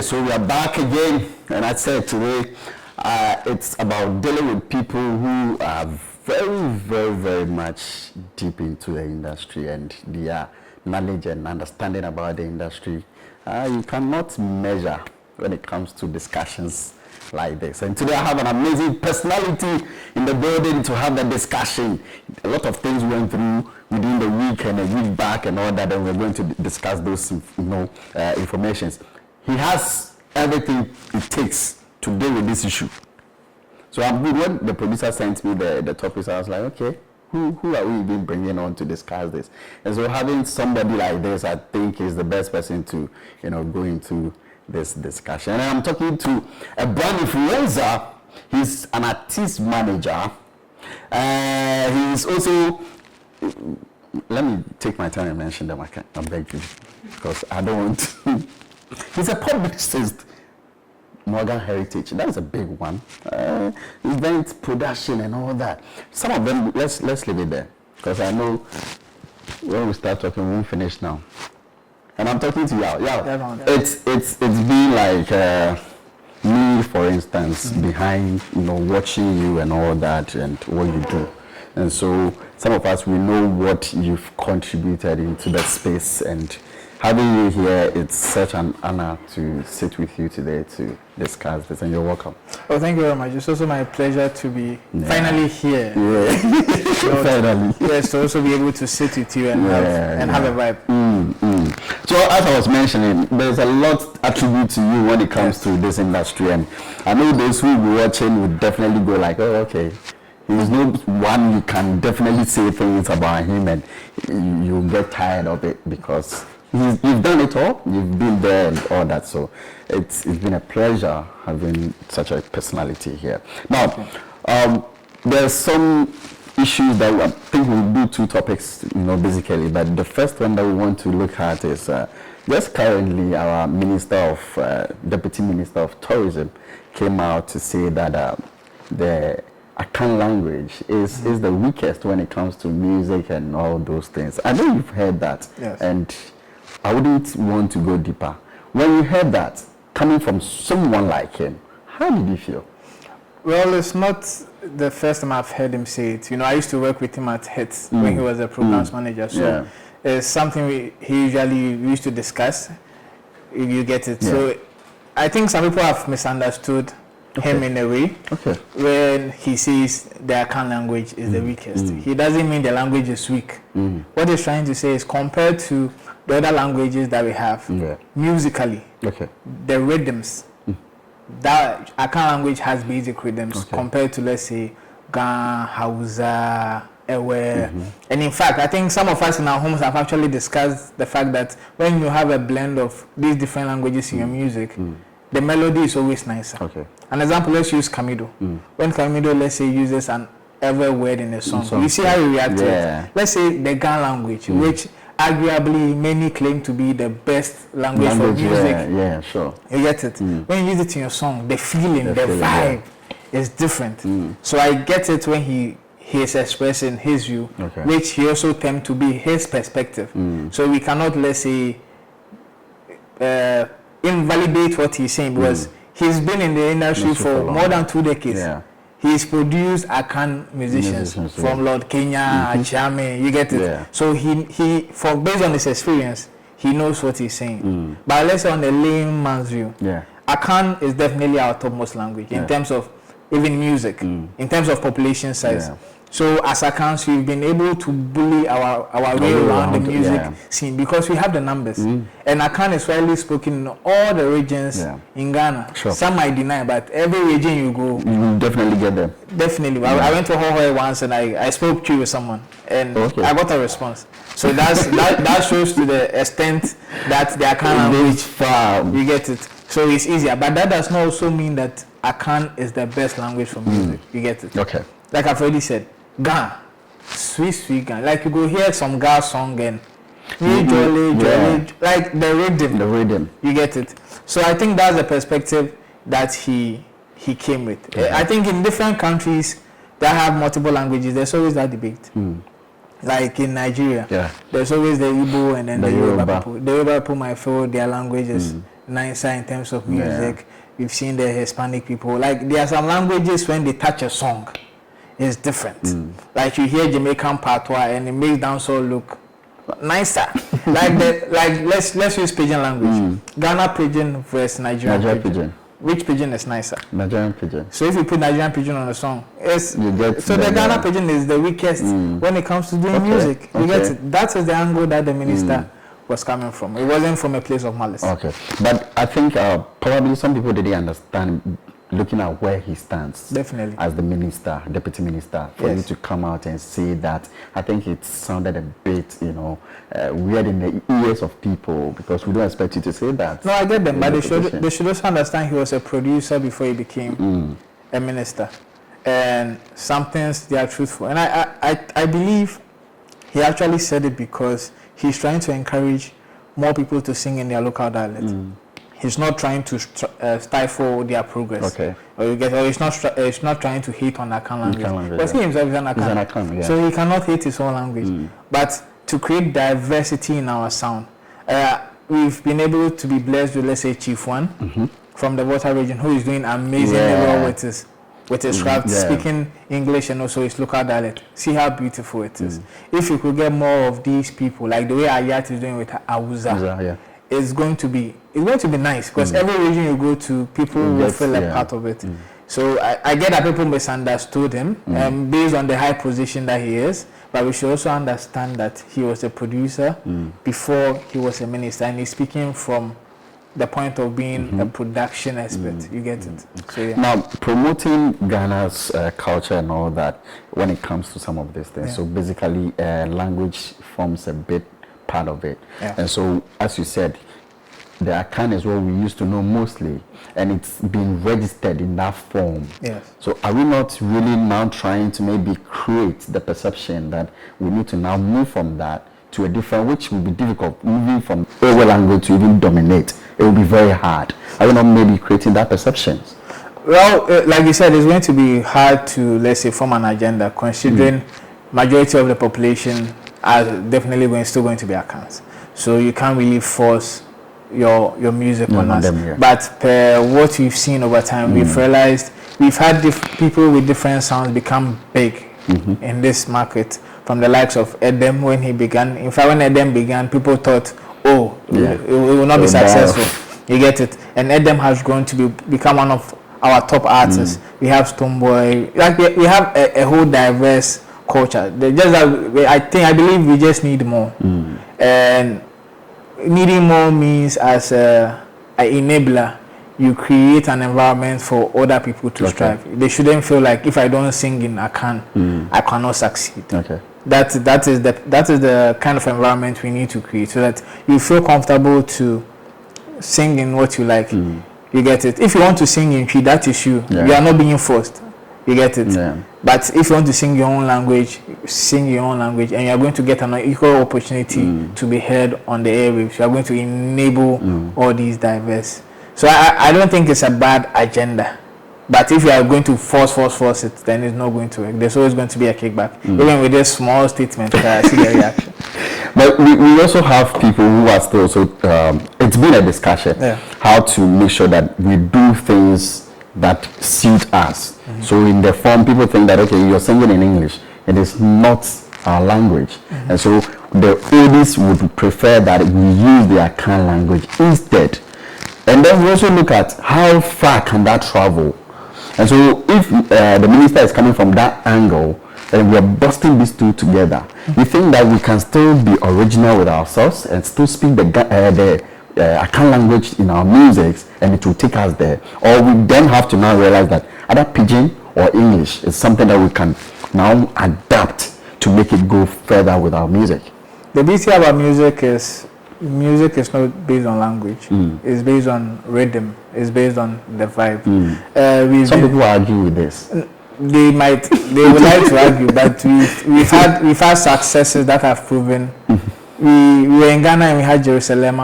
So we are back again, and I said today it's about dealing with people who are very, very, very much deep into the industry, and their knowledge and understanding about the industry you cannot measure when it comes to discussions like this. And today I have an amazing personality in the building to have the discussion. A lot of things went through within the week and a week back and all that, and we're going to discuss those informations. He has everything it takes to deal with this issue. So when the producer sent me the topics, I was like, okay, who are we even bringing on to discuss this? And so having somebody like this, I think, is the best person to go into this discussion. And I'm talking to a brand influencer. He's an artist manager. He's also, let me take my time and mention them. I beg you, because I don't want to. He's a publicist. Morgan Heritage, that is a big one. Event production and all that. Some of them, let's leave it there, because I know when we start talking, we won't finish now. And I'm talking to Yao. It's been like me, for instance, behind watching you and all that and what you do. And so some of us, we know what you've contributed into that space, and having you here, it's such an honor to sit with you today to discuss this, and you're welcome. Oh, thank you very much. It's also my pleasure to be finally here. Yeah. Finally. Yes, to also be able to sit with you and have a vibe. So as I was mentioning, there's a lot attribute to you when it comes to this industry, and I know those who will be watching would definitely go like, oh, okay. He's no one you can definitely say things about him and you get tired of it, because you've done it all, you've been there and all that. So it's been a pleasure having such a personality here. Now, there's some issues that I think we'll do two topics, basically. But the first one that we want to look at is just currently our Deputy Minister of Tourism came out to say that the Akan language is the weakest when it comes to music and all those things. I know you've heard that. Yes. And I wouldn't want to go deeper. When you heard that coming from someone like him, how did you feel? Well, it's not the first time I've heard him say it. I used to work with him at HITS when he was a programs manager. So it's something he usually used to discuss. You get it. Yeah. So I think some people have misunderstood him in a way when he says the Akan language is the weakest. He doesn't mean the language is weak. What he's trying to say is, compared to the other languages that we have, musically, the rhythms, that Akan language has basic rhythms compared to, let's say, Ga, Hausa, Ewe. And in fact, I think some of us in our homes have actually discussed the fact that when you have a blend of these different languages in your music, the melody is always nicer. An example, let's use Kamido. When Kamido, let's say, uses an every word in a song, you see how you react to it. Let's say the Ga language, which arguably many claim to be the best language for music. Yeah, sure. You get it? When you use it in your song, the feeling, the vibe is different. So I get it when he is expressing his view, which he also tends to be his perspective. So we cannot, let's say, invalidate what he's saying, because he's been in the industry for more than 2 decades. He's produced Akan musicians from Lord Kenya, Achame, you get it? So he based on his experience, he knows what he's saying. But let's say on the layman's view, Akan is definitely our topmost language in terms of even music, in terms of population size. So as Akans, we've been able to bully our way around the music scene, because we have the numbers. And Akan is widely spoken in all the regions in Ghana. Some might deny, but every region you go, you will definitely get them. Definitely. I went to Hohoe once and I spoke to with someone, and I got a response. So that shows to the extent that the Akan language far. You get it. So it's easier, but that does not also mean that Akan is the best language for music. You get it? Like I've already said, Ga, sweet Ga. Like you go hear some Ga song and jolly, like the rhythm. You get it? So I think that's the perspective that he came with. I think in different countries that have multiple languages, there's always that debate. Like in Nigeria, there's always the Igbo and then the Yoruba people. The Yoruba people might feel their language is nicer in terms of music. We've seen the Hispanic people. Like, there are some languages when they touch a song, it's different. Like, you hear Jamaican patois and it makes dancehall look nicer. let's use pidgin language. Ghana pidgin versus Nigerian pidgin. Which pidgin is nicer? Nigerian pidgin. So if you put Nigerian pidgin on a song, the Ghana pidgin is the weakest when it comes to doing music. You get it? That is the angle that the minister was coming from. It wasn't from a place of malice. Okay, but I think probably some people didn't understand, looking at where he stands. Definitely. As the minister, deputy minister, for you to come out and say that, I think it sounded a bit, weird in the ears of people, because we don't expect you to say that. No, I get them, but they should also understand he was a producer before he became a minister. And some things, they are truthful. And I believe he actually said it because he's trying to encourage more people to sing in their local dialect. He's not trying to stifle their progress. Okay. Or he's not trying to hate on Akan language. Because he himself is an Akan. He's an Akan, So he cannot hate his own language. But to create diversity in our sound, we've been able to be blessed with, let's say, Chief One from the Water region, who is doing amazingly well with his craft, speaking English and also his local dialect. See how beautiful it is. If you could get more of these people, like the way Ayat is doing with Awuza, it's going to be nice, because every region you go to, people will feel like part of it. So I get that people misunderstood him based on the high position that he is, but we should also understand that he was a producer before he was a minister, and he's speaking from the point of being a production expert. You get it? So, Now, promoting Ghana's culture and all that, when it comes to some of these things, so basically language forms a big part of it. And so, as you said, the Akan is what we used to know mostly, and it's been registered in that form. So are we not really now trying to maybe create the perception that we need to now move from that to a different, which will be difficult, moving from our language to even dominate? It will be very hard. Are we not maybe creating that perception? Well, like you said, it's going to be hard to, let's say, form an agenda, considering majority of the population are definitely still going to be Akans. So you can't really force your music on us. But what we've seen over time, we've realized we've had people with different sounds become big in this market, from the likes of Edem when he began. In fact, when Edem began, people thought, it will not be successful. You get it? And Edem has grown to become one of our top artists. We have Stoneboy. Like we have a whole diverse culture. I believe we just need more. And needing more means, as an enabler, you create an environment for other people to strive. They shouldn't feel like, if I don't sing in Akan, I cannot succeed. That is the kind of environment we need to create, so that you feel comfortable to sing in what you like. You get it? If you want to sing in Twi, that is you. You are not being forced. You get it? But if you want to sing your own language, sing your own language, and you are going to get an equal opportunity to be heard on the airwaves. You are going to enable all these diverse. So I don't think it's a bad agenda. But if you are going to force it, then it's not going to work. There's always going to be a kickback. Even with this small statement, I see the reaction. But we also have people who are still, it's been a discussion, how to make sure that we do things that suit us. So in the form, people think that, okay, you're singing in English, it is not our language. And so the oldies would prefer that we use the Akan language instead. And then we also look at how far can that travel. And so if the minister is coming from that angle, and we're busting these two together, we think that we can still be original with ourselves and still speak the Akan language in our music, and it will take us there. Or we then have to now realize that either Pidgin or English is something that we can now adapt to make it go further with our music. The beauty about music is not based on language. It's based on rhythm. It's based on the vibe. Some people argue with this. They would like to argue, but we've had successes that have proven. We were in Ghana and we had Jerusalem,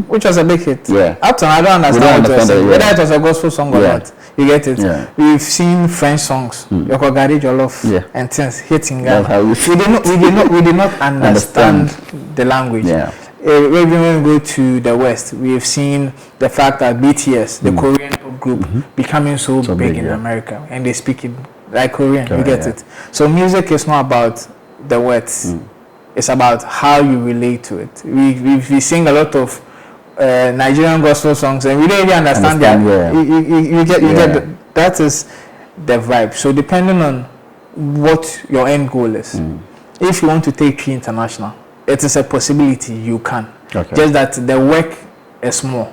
which was a big hit. Up to now, I don't understand whether it was a gospel song or not. You get it? We've seen French songs, Yokogari Jollof, and things hitting Ghana. We did not understand the language. when we go to the West, we've seen the fact that BTS, the Korean pop group, becoming so big in America, and they speak it like Korean. You get it. So music is not about the words; it's about how you relate to it. We sing a lot of Nigerian gospel songs, and we don't even understand that. You get that is the vibe. So depending on what your end goal is, if you want to take Tree international, it is a possibility you can. Just that the work is more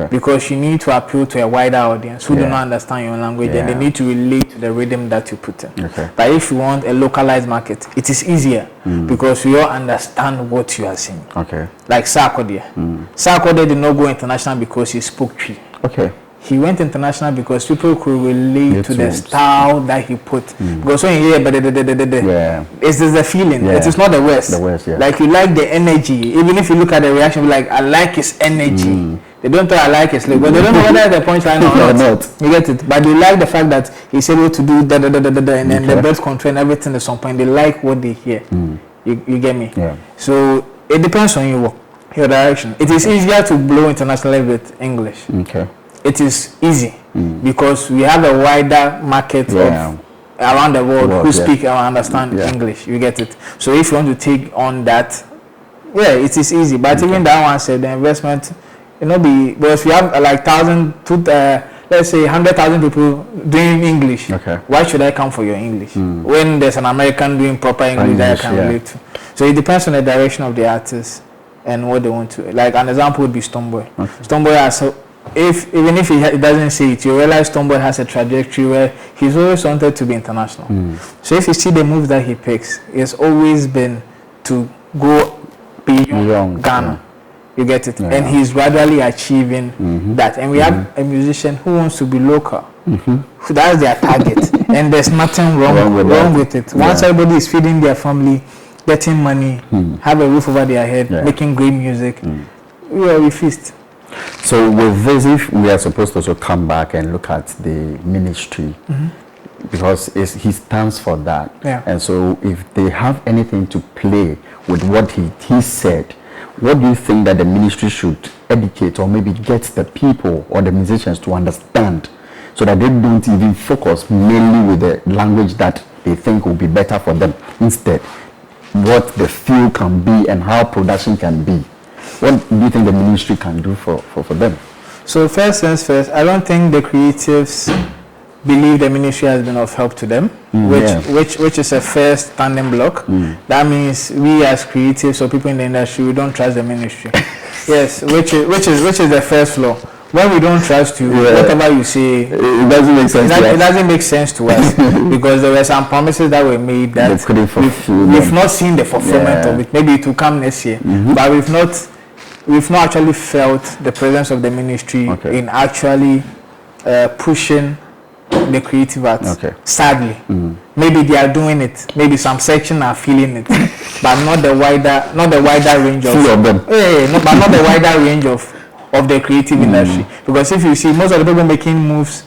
because you need to appeal to a wider audience who do not understand your language and they need to relate to the rhythm that you put in. But if you want a localized market, it is easier because we all understand what you are saying. Like Sarkodie. Sarkodie did not go international because he spoke Tree. He went international because people could relate to the style that he put. Because when you hear, it's just the feeling. It is not the West. Like you like the energy. Even if you look at the reaction, like I like his energy. They don't talk I like his lyrics, but they don't know whether the punchline or not. You get it? But they like the fact that he's able to do and then the birth control and everything at some point. They like what they hear. You get me? So it depends on your direction. It is easier to blow internationally with English. It is easy because we have a wider market around the world who speak and understand English. You get it? So if you want to take on that, it is easy. But even that one said the investment, because we have like let's say 100,000 people doing English. Why should I come for your English when there's an American doing proper English that I can relate to? So it depends on the direction of the artist and what they want to. Like an example would be Stonebwoy. Stonebwoy has even if he doesn't say it, you realize Stonebwoy has a trajectory where he's always wanted to be international. So if you see the moves that he picks, it's always been to go beyond Ghana. You get it? And he's gradually achieving that. And we have a musician who wants to be local. That's their target. And there's nothing wrong with it. Once everybody is feeding their family, getting money, have a roof over their head, making great music, we feast. So with this, if we are supposed to also come back and look at the ministry, because he stands for that. And so if they have anything to play with what he said, what do you think that the ministry should educate or maybe get the people or the musicians to understand so that they don't even focus mainly with the language that they think will be better for them? Instead, what the feel can be and how production can be. What do you think the ministry can do for them? So first things first, I don't think the creatives believe the ministry has been of help to them, which is a first standing block. That means we as creatives or people in the industry, we don't trust the ministry. Yes, which is the first flaw. When we don't trust you, whatever you say, it doesn't make sense. It doesn't make sense to us because there were some promises that were made that we've not seen the fulfillment of it. Maybe it will come next year, but we've not actually felt the presence of the ministry in actually pushing the creative arts. Sadly, maybe they are doing it. Maybe some section are feeling it, but not the wider range of them. But not the wider range of the creative industry. Because if you see, most of the people making moves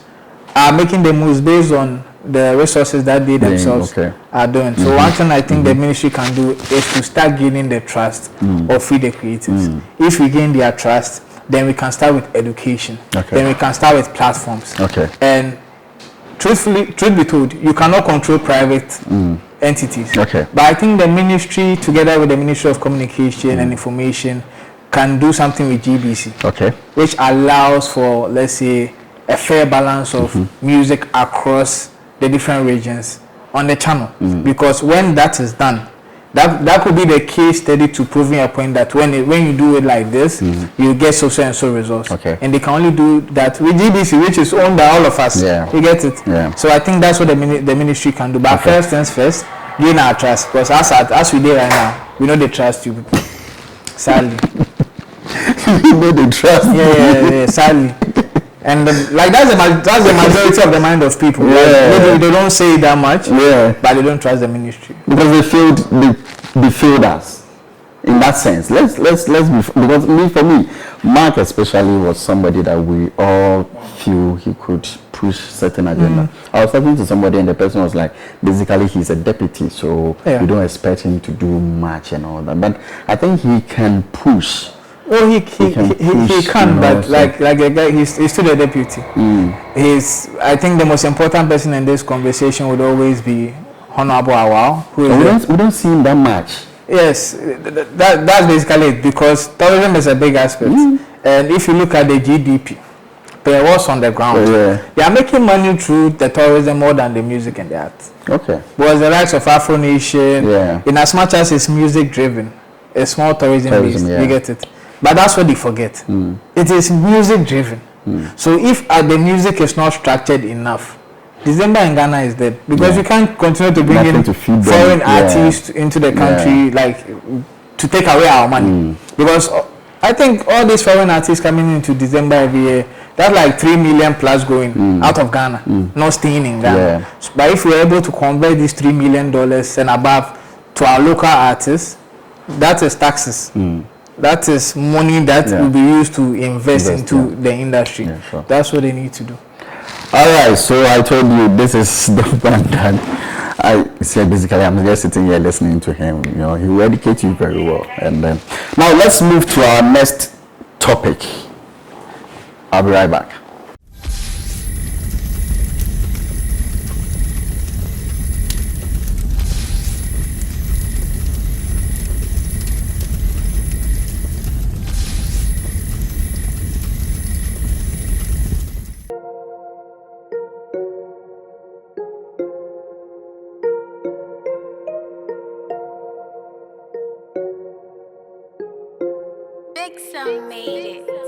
are making the moves based on the resources that they themselves are doing. So one thing I think the ministry can do is to start gaining the trust of the creatives. If we gain their trust, then we can start with education. Then we can start with platforms. And truth be told, you cannot control private entities. But I think the ministry, together with the Ministry of Communication and Information, can do something with GBC, which allows for, let's say, a fair balance of music across the different regions on the channel. Because when that is done, that could be the case study to proving a point that when you do it like this, you get so and so results. And they can only do that with GBC, which is owned by all of us. You get it? So I think that's what the ministry can do. But first things first, gain our trust. Because as we do right now, we know they trust you. Sadly. You know they trust. Sadly. And like that's the majority of the mind of people. Maybe they don't say that much, but they don't trust the ministry because they failed us in that sense. Let's be, because for me, Mark especially was somebody that we all feel he could push certain agenda. I was talking to somebody and the person was like, basically he's a deputy, so you don't expect him to do much and all that. But I think he can push Well, he can, but like the guy, he's still a deputy. He's, I think, the most important person in this conversation would always be Honorable Awao. We don't see him that much. Yes, that's basically it, because tourism is a big aspect. And if you look at the GDP, per what's on the ground, they are making money through the tourism more than the music and the art. Okay. Because the likes of Afro Nation, in as much as it's music driven, it's more tourism based. You get it? But that's what they forget. It is music driven. So if the music is not structured enough, December in Ghana is dead, because we can't continue to bring in foreign artists into the country, like to take away our money. Because I think all these foreign artists coming into December every year, that's like 3 million plus going out of Ghana, not staying in Ghana. But if we're able to convert these $3 million and above to our local artists, that is taxes. That is money that will be used to invest into the industry. That's what they need to do. All right, so I told you this is the band that I said. Basically, I'm just sitting here listening to him. You know, he will educate you very well. And then now let's move to our next topic. I'll be right back. Made it.